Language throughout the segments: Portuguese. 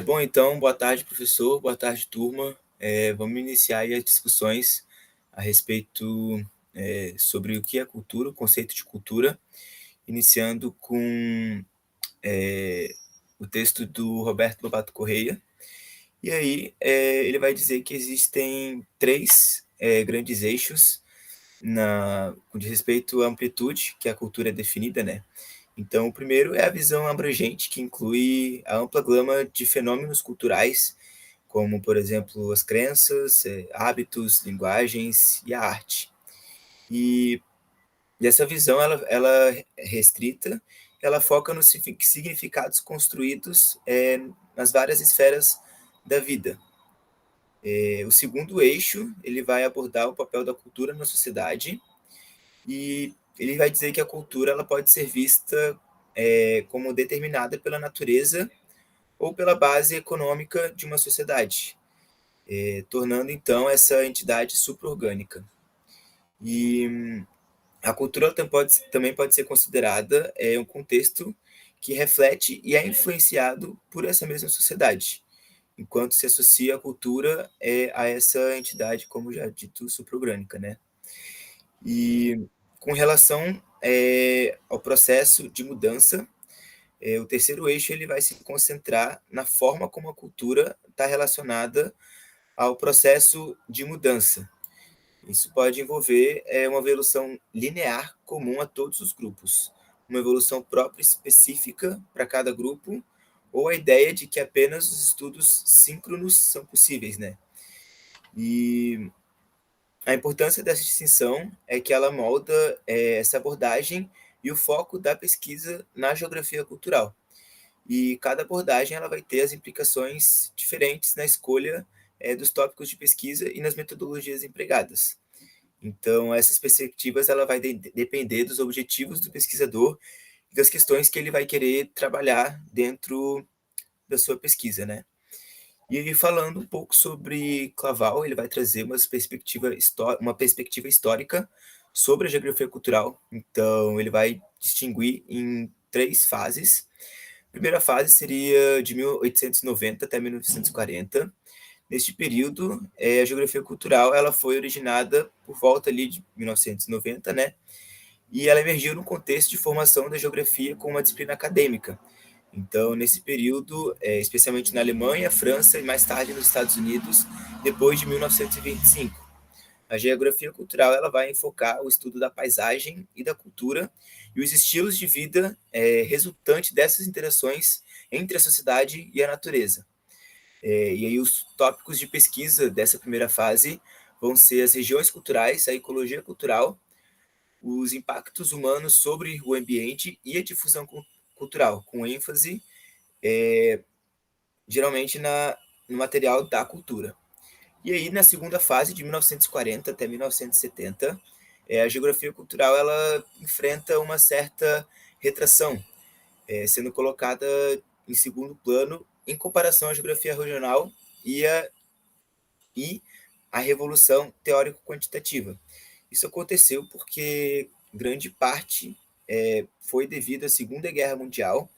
Bom, então, boa tarde, professor, boa tarde, turma. Vamos iniciar aí as discussões a respeito sobre o que é cultura, o conceito de cultura, iniciando com o texto do Roberto Lobato Correia. E aí, ele vai dizer que existem três grandes eixos com de respeito à amplitude que a cultura é definida, né? Então, o primeiro é a visão abrangente, que inclui a ampla gama de fenômenos culturais, como, por exemplo, as crenças, hábitos, linguagens e a arte. E dessa visão, ela é restrita, ela foca nos significados construídos nas várias esferas da vida. O segundo eixo, ele vai abordar o papel da cultura na sociedade, e ele vai dizer que a cultura ela pode ser vista como determinada pela natureza ou pela base econômica de uma sociedade, tornando então essa entidade supra-orgânica. E a cultura também pode ser considerada um contexto que reflete e é influenciado por essa mesma sociedade, enquanto se associa a cultura a essa entidade, como já dito, supra-orgânica, né? E com relação ao processo de mudança, o terceiro eixo ele vai se concentrar na forma como a cultura está relacionada ao processo de mudança. Isso pode envolver uma evolução linear comum a todos os grupos, uma evolução própria específica para cada grupo, ou a ideia de que apenas os estudos síncronos são possíveis, né? E a importância dessa distinção é que ela molda essa abordagem e o foco da pesquisa na geografia cultural. E cada abordagem ela vai ter as implicações diferentes na escolha dos tópicos de pesquisa e nas metodologias empregadas. Então, essas perspectivas ela vai depender dos objetivos do pesquisador e das questões que ele vai querer trabalhar dentro da sua pesquisa, né? E aí, falando um pouco sobre Claval, ele vai trazer uma perspectiva histórica sobre a geografia cultural. Então, ele vai distinguir em três fases. A primeira fase seria de 1890 até 1940. Neste período, a geografia cultural ela foi originada por volta ali de 1990, né? E ela emergiu no contexto de formação da geografia como uma disciplina acadêmica. Então, nesse período, especialmente na Alemanha, França e mais tarde nos Estados Unidos, depois de 1925. A geografia cultural ela vai enfocar o estudo da paisagem e da cultura e os estilos de vida resultantes dessas interações entre a sociedade e a natureza. E aí os tópicos de pesquisa dessa primeira fase vão ser as regiões culturais, a ecologia cultural, os impactos humanos sobre o ambiente e a difusão cultural, com ênfase geralmente no material da cultura. E aí, na segunda fase, de 1940 até 1970, a geografia cultural ela enfrenta uma certa retração, sendo colocada em segundo plano em comparação à geografia regional e e a revolução teórico-quantitativa. Isso aconteceu porque grande parte foi devido à Segunda Guerra Mundial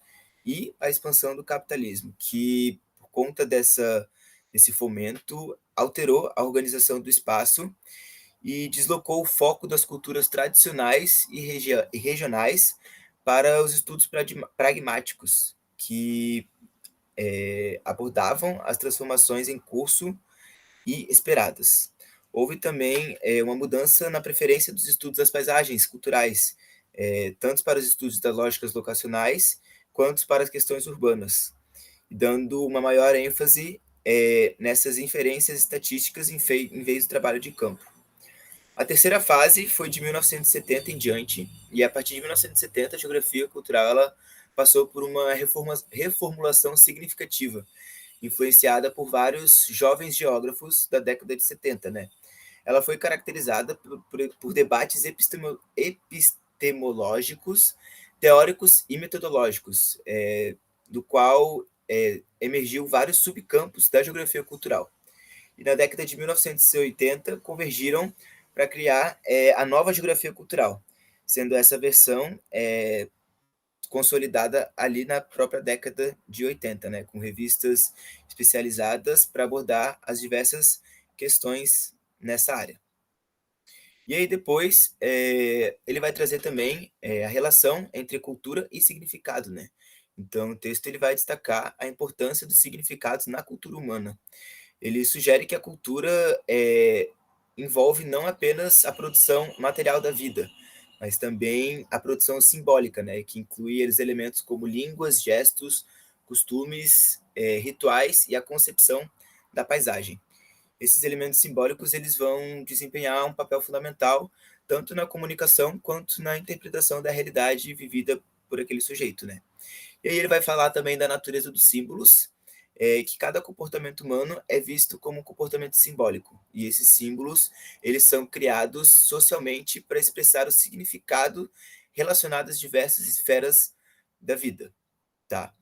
e à expansão do capitalismo, que, por conta desse fomento, alterou a organização do espaço e deslocou o foco das culturas tradicionais e regionais para os estudos pragmáticos, que abordavam as transformações em curso e esperadas. Houve também uma mudança na preferência dos estudos das paisagens culturais, tanto para os estudos das lógicas locacionais, quanto para as questões urbanas, dando uma maior ênfase nessas inferências estatísticas em vez do trabalho de campo. A terceira fase foi de 1970 em diante, e a partir de 1970 a geografia cultural ela passou por uma reformulação significativa, influenciada por vários jovens geógrafos da década de 70, né? Ela foi caracterizada por debates epistemológicos, teóricos e metodológicos, do qual emergiu vários subcampos da geografia cultural. E na década de 1980 convergiram para criar a nova geografia cultural, sendo essa versão consolidada ali na própria década de 80, né, com revistas especializadas para abordar as diversas questões nessa área. E aí depois, ele vai trazer também, a relação entre cultura e significado, né. Então o texto ele vai destacar a importância dos significados na cultura humana. Ele sugere que a cultura, envolve não apenas a produção material da vida, mas também a produção simbólica, né, que inclui os elementos como línguas, gestos, costumes, rituais e a concepção da paisagem. Esses elementos simbólicos eles vão desempenhar um papel fundamental tanto na comunicação quanto na interpretação da realidade vivida por aquele sujeito, né. E aí ele vai falar também da natureza dos símbolos, que cada comportamento humano é visto como um comportamento simbólico. E esses símbolos, eles são criados socialmente para expressar o significado relacionado às diversas esferas da vida, tá.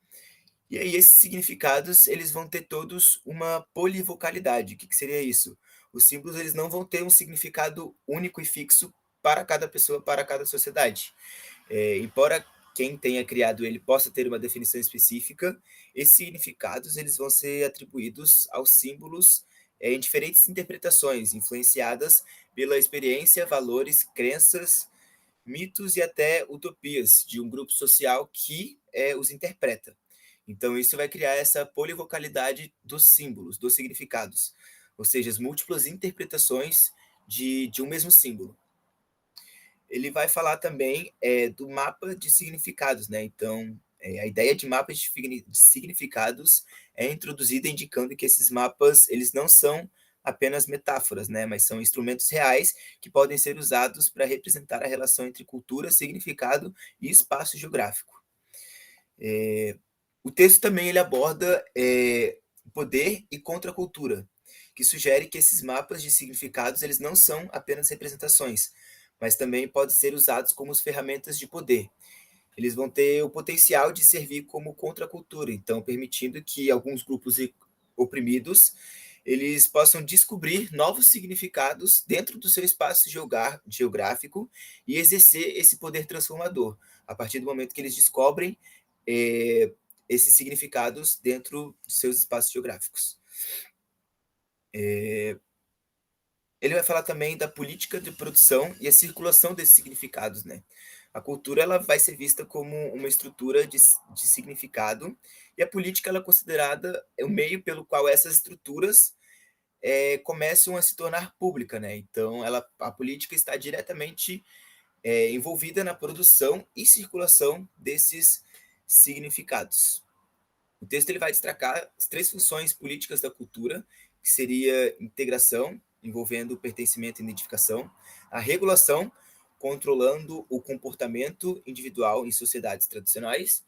E aí esses significados, eles vão ter todos uma polivocalidade. O que que seria isso? Os símbolos, eles não vão ter um significado único e fixo para cada pessoa, para cada sociedade. Embora quem tenha criado ele possa ter uma definição específica, esses significados eles vão ser atribuídos aos símbolos, em diferentes interpretações, influenciadas pela experiência, valores, crenças, mitos e até utopias de um grupo social que, os interpreta. Então isso vai criar essa polivocalidade dos símbolos, dos significados, ou seja, as múltiplas interpretações de um mesmo símbolo. Ele vai falar também, do mapa de significados, né, então, a ideia de mapas de significados é introduzida indicando que esses mapas, eles não são apenas metáforas, né, mas são instrumentos reais que podem ser usados para representar a relação entre cultura, significado e espaço geográfico. O texto também ele aborda, poder e contracultura, que sugere que esses mapas de significados eles não são apenas representações, mas também podem ser usados como ferramentas de poder. Eles vão ter o potencial de servir como contracultura, então permitindo que alguns grupos oprimidos eles possam descobrir novos significados dentro do seu espaço geográfico e exercer esse poder transformador, a partir do momento que eles descobrem, eh, esses significados dentro dos seus espaços geográficos. Ele vai falar também da política de produção e a circulação desses significados, né. A cultura ela vai ser vista como uma estrutura de significado, e a política ela é considerada o meio pelo qual essas estruturas, começam a se tornar pública, né. Então a política está diretamente, envolvida na produção e circulação desses significados. O texto ele vai destacar as 3 funções políticas da cultura, que seria integração, envolvendo o pertencimento e identificação, a regulação, controlando o comportamento individual em sociedades tradicionais,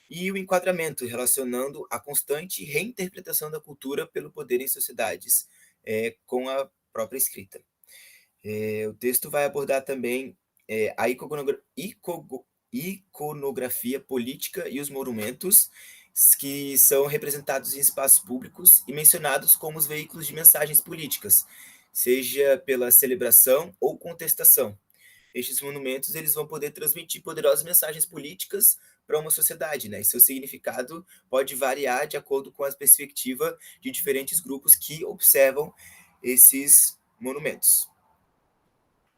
e o enquadramento, relacionando a constante reinterpretação da cultura pelo poder em sociedades, com a própria escrita. O texto vai abordar também, a iconografia política e os monumentos, que são representados em espaços públicos e mencionados como os veículos de mensagens políticas, seja pela celebração ou contestação. Estes monumentos eles vão poder transmitir poderosas mensagens políticas para uma sociedade, né? E seu significado pode variar de acordo com a perspectiva de diferentes grupos que observam esses monumentos.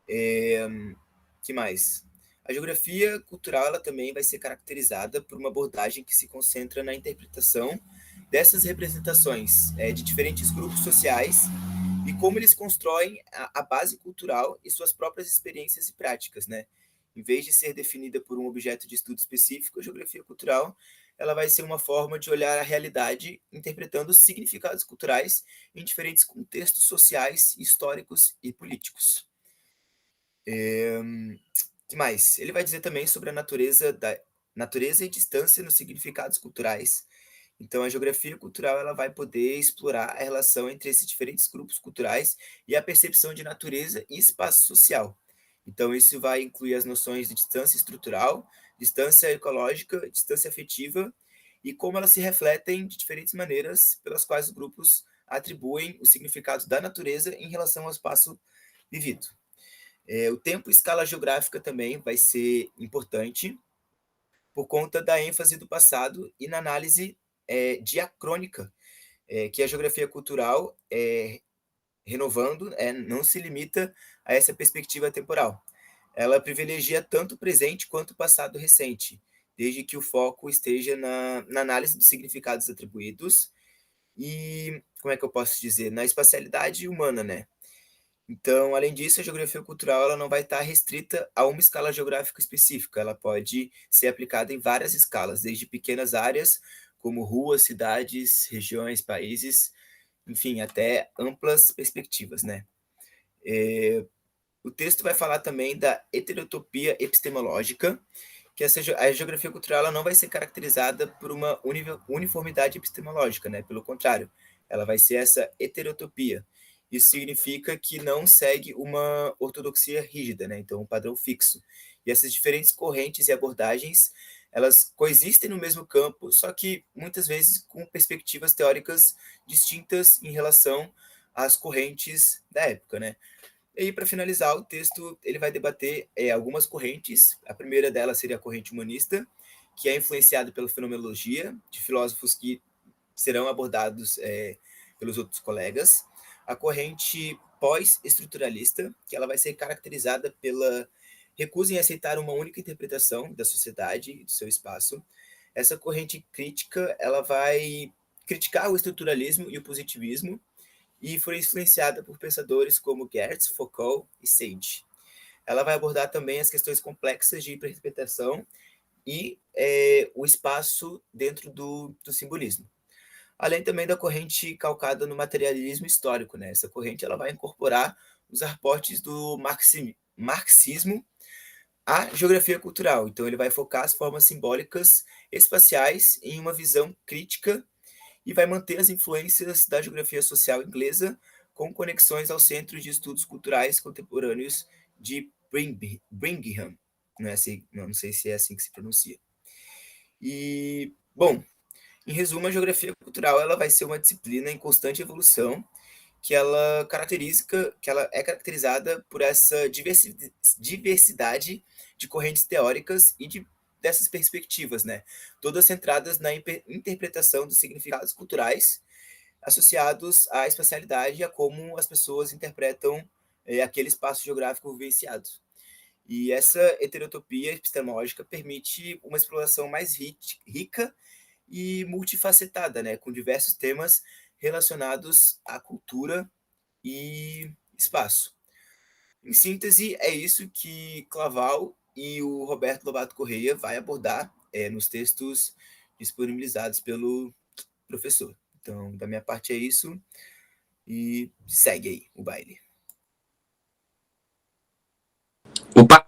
Que mais? A geografia cultural ela também vai ser caracterizada por uma abordagem que se concentra na interpretação dessas representações, de diferentes grupos sociais e como eles constroem a base cultural e suas próprias experiências e práticas, né? Em vez de ser definida por um objeto de estudo específico, a geografia cultural ela vai ser uma forma de olhar a realidade interpretando os significados culturais em diferentes contextos sociais, históricos e políticos. Que mais? Ele vai dizer também sobre a natureza e distância nos significados culturais. Então, a geografia cultural ela vai poder explorar a relação entre esses diferentes grupos culturais e a percepção de natureza e espaço social. Então, isso vai incluir as noções de distância estrutural, distância ecológica, distância afetiva e como elas se refletem de diferentes maneiras pelas quais os grupos atribuem o significado da natureza em relação ao espaço vivido. O tempo e escala geográfica também vai ser importante, por conta da ênfase do passado e na análise diacrônica, que a geografia cultural, renovando, não se limita a essa perspectiva temporal. Ela privilegia tanto o presente quanto o passado recente, desde que o foco esteja na análise dos significados atribuídos e, como é que eu posso dizer, na espacialidade humana, né? Então, além disso, a geografia cultural ela não vai estar restrita a uma escala geográfica específica, ela pode ser aplicada em várias escalas, desde pequenas áreas, como ruas, cidades, regiões, países, enfim, até amplas perspectivas, né? O texto vai falar também da heterotopia epistemológica, que a geografia cultural ela não vai ser caracterizada por uma uniformidade epistemológica, né? Pelo contrário, ela vai ser essa heterotopia. Isso significa que não segue uma ortodoxia rígida, né? Então, um padrão fixo. E essas diferentes correntes e abordagens, elas coexistem no mesmo campo, só que muitas vezes com perspectivas teóricas distintas em relação às correntes da época, né? E aí, para finalizar, o texto ele vai debater algumas correntes. A primeira delas seria a corrente humanista, que é influenciada pela fenomenologia, de filósofos que serão abordados pelos outros colegas. A corrente pós-estruturalista, que ela vai ser caracterizada pela recusa em aceitar uma única interpretação da sociedade e do seu espaço. Essa corrente crítica, ela vai criticar o estruturalismo e o positivismo, e foi influenciada por pensadores como Geertz, Foucault e Sage. Ela vai abordar também as questões complexas de interpretação e o espaço dentro do simbolismo. Além também da corrente calcada no materialismo histórico, né? Essa corrente ela vai incorporar os aportes do marxismo à geografia cultural. Então ele vai focar as formas simbólicas espaciais em uma visão crítica e vai manter as influências da geografia social inglesa com conexões ao Centro de Estudos Culturais Contemporâneos de Birmingham. Não, é assim, não sei se é assim que se pronuncia. E, bom, em resumo, a geografia cultural ela vai ser uma disciplina em constante evolução, que ela é caracterizada por essa diversidade de correntes teóricas e dessas perspectivas, né? Todas centradas na interpretação dos significados culturais associados à espacialidade e a como as pessoas interpretam aquele espaço geográfico vivenciado. E essa heterotopia epistemológica permite uma exploração mais rica e multifacetada, né, com diversos temas relacionados à cultura e espaço. Em síntese, é isso que Claval e o Roberto Lobato Correia vai abordar nos textos disponibilizados pelo professor. Então, da minha parte é isso e segue aí o baile. Opa,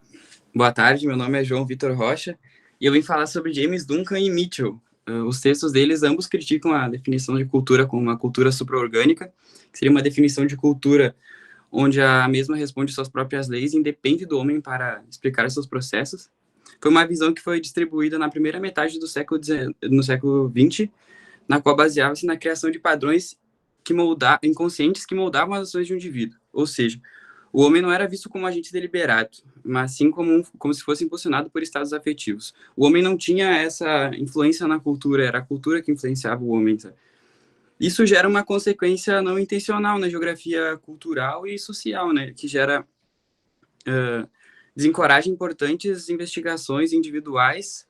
boa tarde, meu nome é João Vitor Rocha e eu vim falar sobre James Duncan e Mitchell. Os textos deles ambos criticam a definição de cultura como uma cultura supraorgânica, que seria uma definição de cultura onde a mesma responde suas próprias leis e independe do homem para explicar seus processos. Foi uma visão que foi distribuída na primeira metade do no século XX, na qual baseava-se na criação de padrões inconscientes que moldavam as ações de um indivíduo. Ou seja, o homem não era visto como um agente deliberado, mas sim como se fosse impulsionado por estados afetivos. O homem não tinha essa influência na cultura, era a cultura que influenciava o homem. Sabe? Isso gera uma consequência não intencional na geografia cultural e social, né? Que gera desencoraja importantes investigações individuais,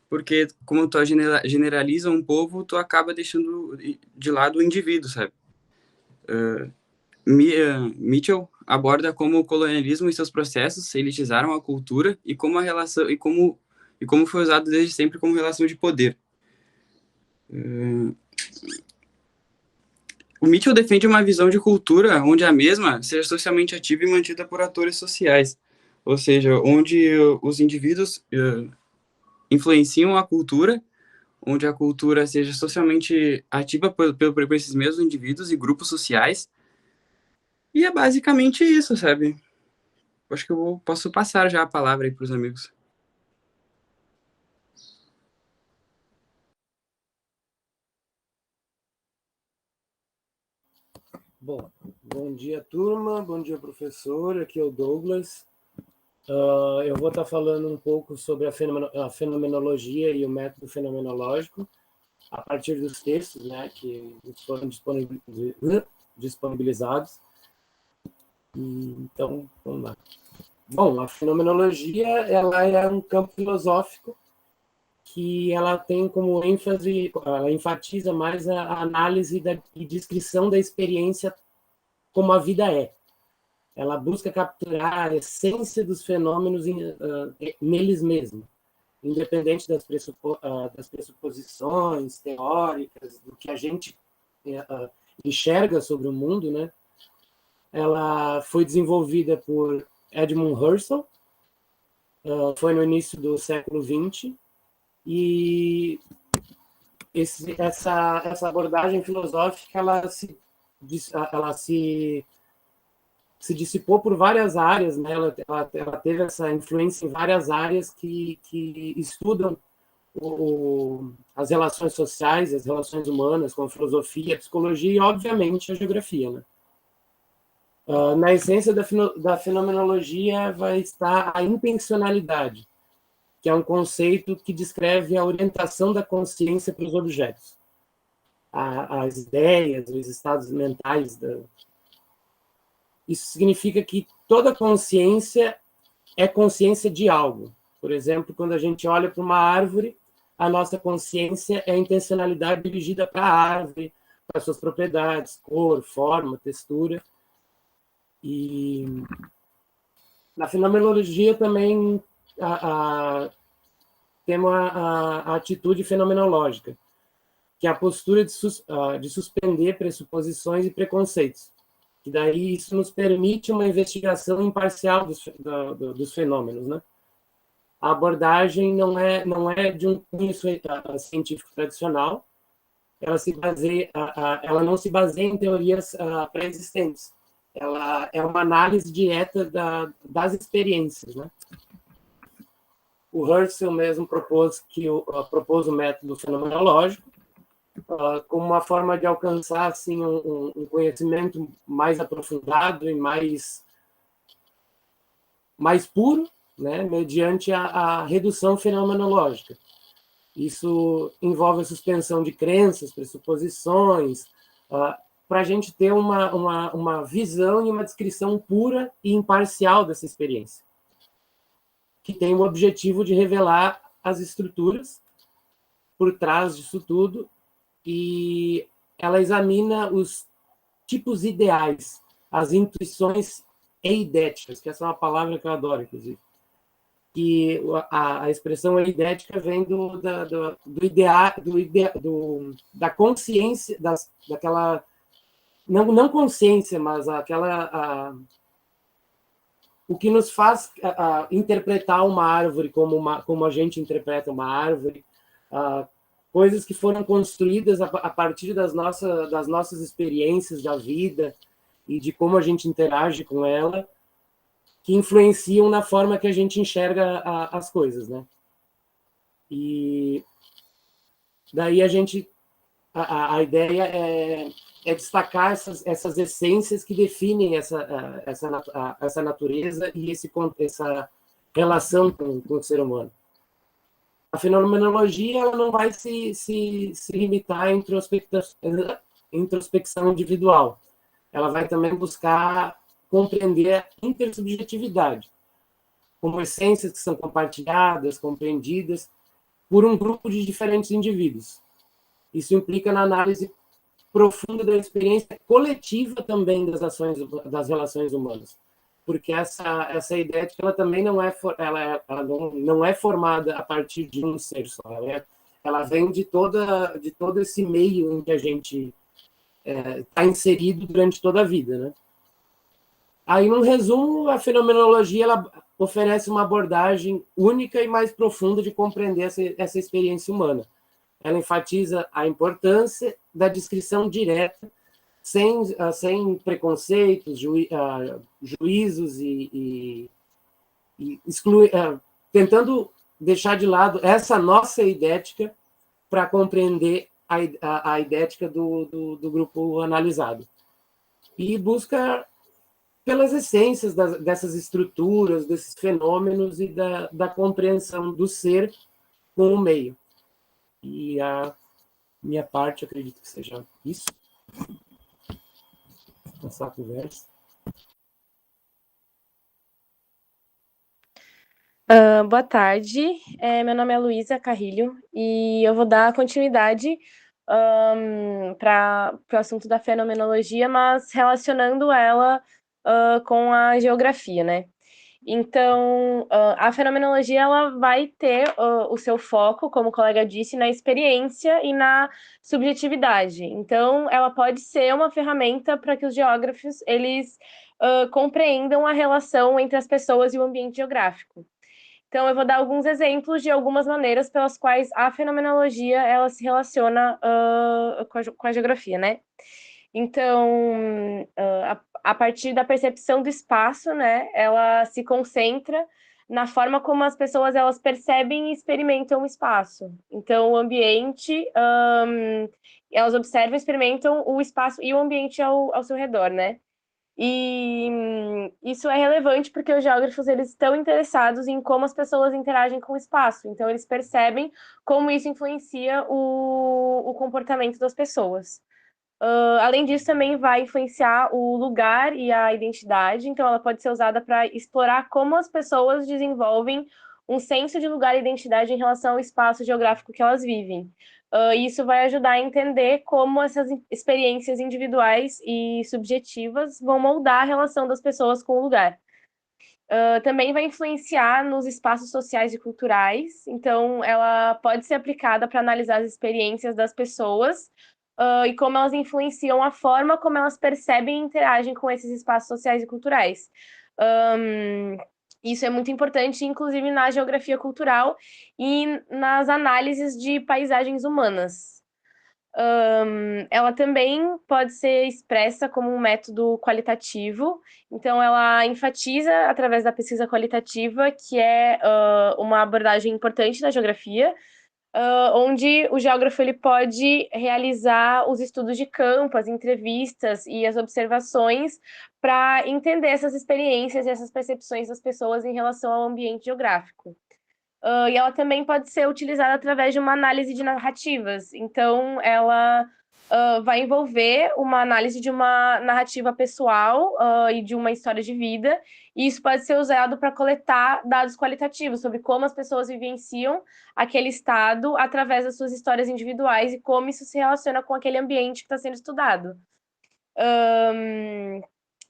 porque como tu generaliza um povo, tu acaba deixando de lado o indivíduo, sabe? Mitchell aborda como o colonialismo e seus processos elitizaram a cultura e como a relação e como foi usado desde sempre como relação de poder. O Mitchell defende uma visão de cultura onde a mesma seja socialmente ativa e mantida por atores sociais, ou seja, onde os indivíduos influenciam a cultura, onde a cultura seja socialmente ativa por esses mesmos indivíduos e grupos sociais. E é basicamente isso, sabe? Acho que posso passar já a palavra aí para os amigos. Bom dia, turma. Bom dia, professor. Aqui é o Douglas. Eu vou estar falando um pouco sobre a fenomenologia e o método fenomenológico a partir dos textos, né, que foram disponibilizados. Então, vamos lá. Bom, a fenomenologia ela é um campo filosófico que ela tem como ênfase, ela enfatiza mais a análise e descrição da experiência como a vida é. Ela busca capturar a essência dos fenômenos neles mesmos, independente das pressuposições teóricas, do que a gente enxerga sobre o mundo, né? Ela foi desenvolvida por Edmund Husserl, foi no início do século XX, e essa abordagem filosófica ela se dissipou por várias áreas, né? Ela teve essa influência em várias áreas que estudam as relações sociais, as relações humanas, como a filosofia, a psicologia e, obviamente, a geografia, né? Na essência da fenomenologia vai estar a intencionalidade, que é um conceito que descreve a orientação da consciência para os objetos, as ideias, os estados mentais. Isso significa que toda consciência é consciência de algo. Por exemplo, quando a gente olha para uma árvore, a nossa consciência é a intencionalidade dirigida para a árvore, para suas propriedades, cor, forma, textura. E na fenomenologia também temos a atitude fenomenológica, que é a postura de suspender pressuposições e preconceitos. E daí isso nos permite uma investigação imparcial dos fenômenos, né? A abordagem não é de um cunho científico tradicional, ela não se baseia em teorias pré-existentes. Ela é uma análise direta das experiências, né? O Husserl mesmo propôs o método fenomenológico como uma forma de alcançar assim um conhecimento mais aprofundado e mais puro, né, mediante a redução fenomenológica. Isso envolve a suspensão de crenças, pressuposições, para a gente ter uma visão e uma descrição pura e imparcial dessa experiência, que tem o objetivo de revelar as estruturas por trás disso tudo, e ela examina os tipos ideais, as intuições eidéticas, que essa é uma palavra que eu adoro, inclusive. Que a expressão eidética vem da consciência, daquela não consciência, mas o que nos faz interpretar uma árvore como a gente interpreta uma árvore, coisas que foram construídas a partir das nossas experiências da vida e de como a gente interage com ela, que influenciam na forma que a gente enxerga as coisas, né? E daí a ideia é destacar essas essências que definem essa natureza e essa relação com o ser humano. A fenomenologia ela não vai se limitar à introspecção individual. Ela vai também buscar compreender a intersubjetividade, como essências que são compartilhadas, compreendidas por um grupo de diferentes indivíduos. Isso implica na análise profunda da experiência coletiva também das relações humanas, porque essa ideia ela também não é formada a partir de um ser só, ela vem de todo esse meio em que a gente está inserido durante toda a vida, né? Aí, num resumo, a fenomenologia ela oferece uma abordagem única e mais profunda de compreender essa experiência humana. Ela enfatiza a importância da descrição direta, sem preconceitos, juízos e tentando deixar de lado essa nossa idética para compreender a idética do grupo analisado. E busca pelas essências dessas estruturas, desses fenômenos e da compreensão do ser com o meio. E a minha parte, acredito que seja isso. Vou passar a conversa. Boa tarde, meu nome é Luísa Carrilho e eu vou dar continuidade para o assunto da fenomenologia, mas relacionando ela com a geografia, né? Então, a fenomenologia ela vai ter o seu foco, como o colega disse, na experiência e na subjetividade. Então, ela pode ser uma ferramenta para que os geógrafos eles compreendam a relação entre as pessoas e o ambiente geográfico. Então, eu vou dar alguns exemplos de algumas maneiras pelas quais a fenomenologia ela se relaciona com a geografia, né? Então, a partir da percepção do espaço, né, ela se concentra na forma como as pessoas elas percebem e experimentam o espaço. Então, o ambiente, elas observam e experimentam o espaço e o ambiente ao seu redor, né? E isso é relevante porque os geógrafos eles estão interessados em como as pessoas interagem com o espaço. Então, eles percebem como isso influencia o comportamento das pessoas. Além disso, também vai influenciar o lugar e a identidade. Então, ela pode ser usada para explorar como as pessoas desenvolvem um senso de lugar e identidade em relação ao espaço geográfico que elas vivem. Isso vai ajudar a entender como essas experiências individuais e subjetivas vão moldar a relação das pessoas com o lugar. Também vai influenciar nos espaços sociais e culturais, então ela pode ser aplicada para analisar as experiências das pessoas e como elas influenciam a forma como elas percebem e interagem com esses espaços sociais e culturais. Isso é muito importante, inclusive na geografia cultural e nas análises de paisagens humanas. Ela também pode ser expressa como um método qualitativo, então ela enfatiza, através da pesquisa qualitativa, que é uma abordagem importante da geografia, onde o geógrafo ele pode realizar os estudos de campo, as entrevistas e as observações para entender essas experiências e essas percepções das pessoas em relação ao ambiente geográfico. E ela também pode ser utilizada através de uma análise de narrativas. Então, ela vai envolver uma análise de uma narrativa pessoal e de uma história de vida, e isso pode ser usado para coletar dados qualitativos sobre como as pessoas vivenciam aquele estado através das suas histórias individuais e como isso se relaciona com aquele ambiente que está sendo estudado.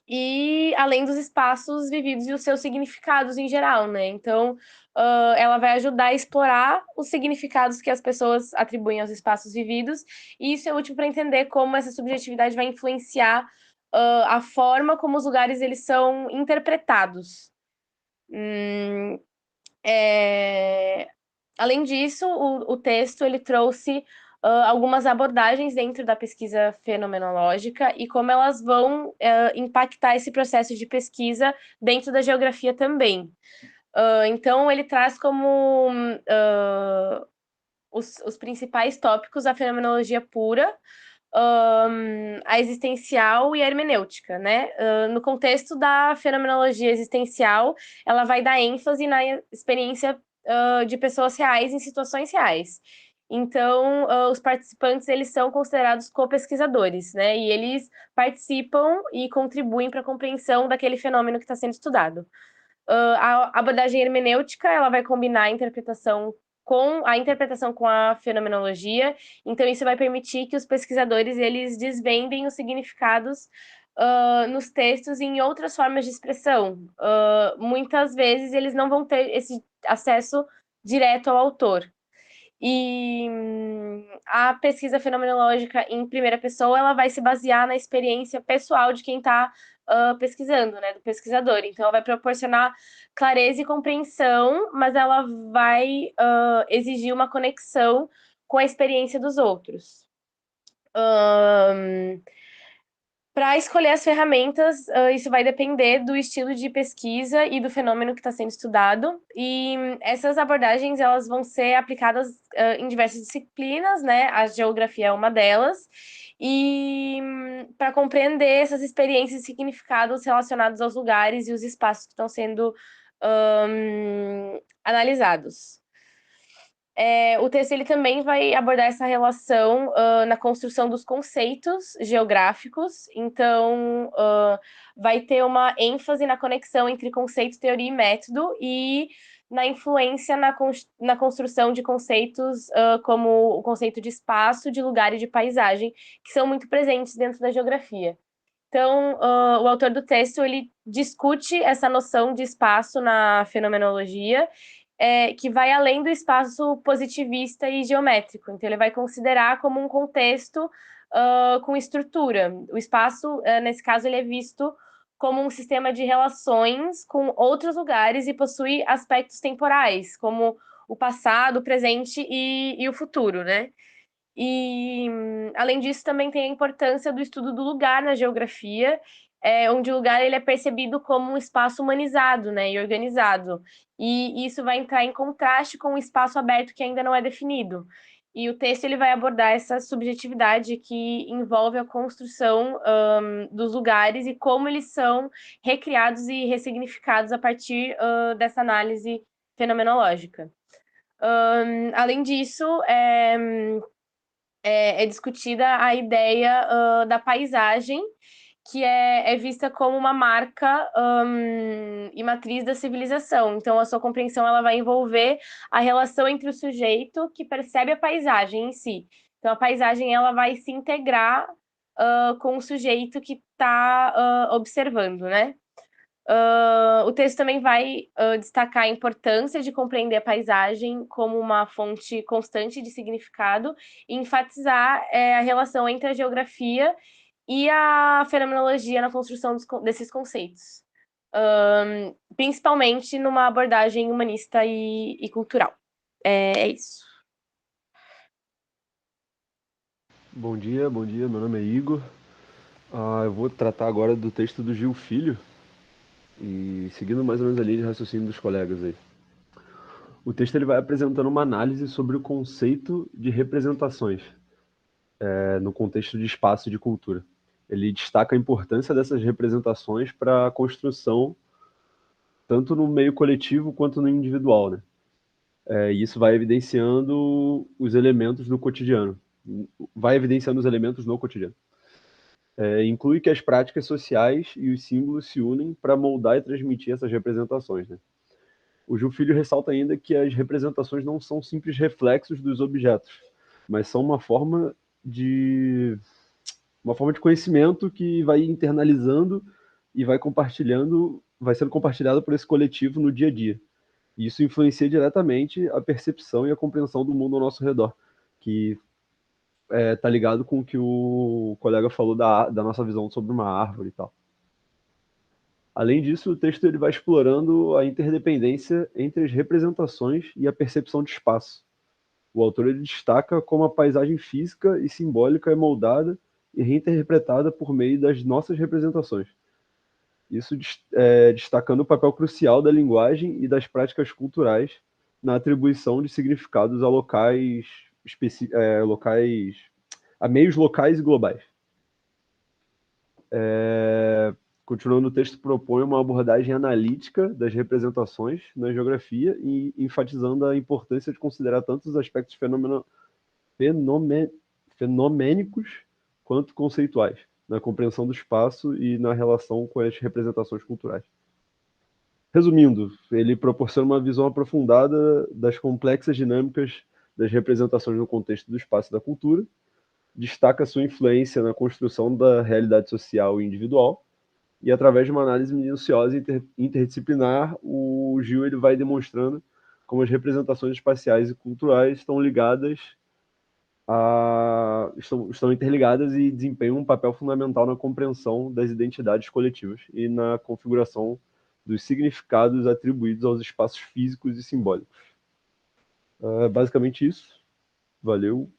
E além dos espaços vividos e os seus significados em geral, né? Então, ela vai ajudar a explorar os significados que as pessoas atribuem aos espaços vividos, e isso é útil para entender como essa subjetividade vai influenciar a forma como os lugares eles são interpretados. Além disso, o texto ele trouxe algumas abordagens dentro da pesquisa fenomenológica e como elas vão impactar esse processo de pesquisa dentro da geografia também. Então, ele traz como os principais tópicos a fenomenologia pura, a existencial e a hermenêutica, né? No contexto da fenomenologia existencial, ela vai dar ênfase na experiência de pessoas reais em situações reais. Então, os participantes, eles são considerados co-pesquisadores, né? E eles participam e contribuem para a compreensão daquele fenômeno que está sendo estudado. A abordagem hermenêutica, ela vai combinar a interpretação com a fenomenologia, então isso vai permitir que os pesquisadores, eles desvendem os significados nos textos e em outras formas de expressão. Muitas vezes eles não vão ter esse acesso direto ao autor. E a pesquisa fenomenológica em primeira pessoa, ela vai se basear na experiência pessoal de quem está pesquisando, né, do pesquisador. Então, ela vai proporcionar clareza e compreensão, mas ela vai exigir uma conexão com a experiência dos outros. Para escolher as ferramentas, isso vai depender do estilo de pesquisa e do fenômeno que está sendo estudado. E essas abordagens elas vão ser aplicadas em diversas disciplinas, né? A geografia é uma delas. e para compreender essas experiências e significados relacionados aos lugares e os espaços que estão sendo analisados. O texto ele também vai abordar essa relação na construção dos conceitos geográficos, então vai ter uma ênfase na conexão entre conceito, teoria e método, e na influência na construção de conceitos como o conceito de espaço, de lugar e de paisagem, que são muito presentes dentro da geografia. Então, o autor do texto ele discute essa noção de espaço na fenomenologia, que vai além do espaço positivista e geométrico. Então, ele vai considerar como um contexto com estrutura. O espaço, nesse caso, ele é visto como um sistema de relações com outros lugares e possui aspectos temporais, como o passado, o presente e o futuro, né? E, além disso, também tem a importância do estudo do lugar na geografia, onde o lugar ele é percebido como um espaço humanizado, né, e organizado. E isso vai entrar em contraste com o espaço aberto que ainda não é definido. E o texto ele vai abordar essa subjetividade que envolve a construção dos lugares e como eles são recriados e ressignificados a partir dessa análise fenomenológica. Além disso, é discutida a ideia da paisagem, que é vista como uma marca e matriz da civilização. Então, a sua compreensão ela vai envolver a relação entre o sujeito que percebe a paisagem em si. Então, a paisagem ela vai se integrar com o sujeito que está observando, né? O texto também vai destacar a importância de compreender a paisagem como uma fonte constante de significado e enfatizar a relação entre a geografia e a fenomenologia na construção desses conceitos, principalmente numa abordagem humanista e cultural. É isso. Bom dia, meu nome é Igor. Eu vou tratar agora do texto do Gil Filho, e seguindo mais ou menos a linha de raciocínio dos colegas aí. O texto ele vai apresentando uma análise sobre o conceito de representações no contexto de espaço e de cultura. Ele destaca a importância dessas representações para a construção, tanto no meio coletivo quanto no individual, né? E isso vai evidenciando os elementos do cotidiano. Vai evidenciando os elementos no cotidiano. Inclui que as práticas sociais e os símbolos se unem para moldar e transmitir essas representações, né? O Gil Filho ressalta ainda que as representações não são simples reflexos dos objetos, mas são uma forma de conhecimento que vai internalizando e vai sendo compartilhado por esse coletivo no dia a dia. E isso influencia diretamente a percepção e a compreensão do mundo ao nosso redor, que tá ligado com o que o colega falou da nossa visão sobre uma árvore e tal. Além disso, o texto ele vai explorando a interdependência entre as representações e a percepção de espaço. O autor ele destaca como a paisagem física e simbólica é moldada e reinterpretada por meio das nossas representações. Isso destacando o papel crucial da linguagem e das práticas culturais na atribuição de significados a a meios locais e globais. Continuando, o texto propõe uma abordagem analítica das representações na geografia e enfatizando a importância de considerar tanto os aspectos fenomênicos quanto conceituais na compreensão do espaço e na relação com as representações culturais. Resumindo, ele proporciona uma visão aprofundada das complexas dinâmicas das representações no contexto do espaço e da cultura, destaca sua influência na construção da realidade social e individual, e através de uma análise minuciosa e interdisciplinar, o Gil ele vai demonstrando como as representações espaciais e culturais estão interligadas e desempenham um papel fundamental na compreensão das identidades coletivas e na configuração dos significados atribuídos aos espaços físicos e simbólicos. Basicamente isso. Valeu.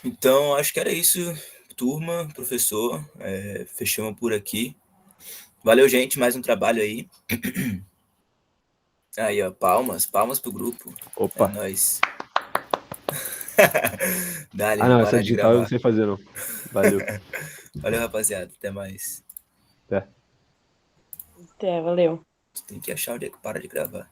Então, acho que era isso, turma, professor. Fechamos por aqui. Valeu, gente, mais um trabalho aí. Aí, ó, palmas pro grupo. Opa. É nóis. Dali, Ah, vou não, essa parar de digital eu não gravar. sei fazer, não. Valeu. Valeu, rapaziada. Até mais. Até. Até, valeu. Tem que achar onde é que para de gravar.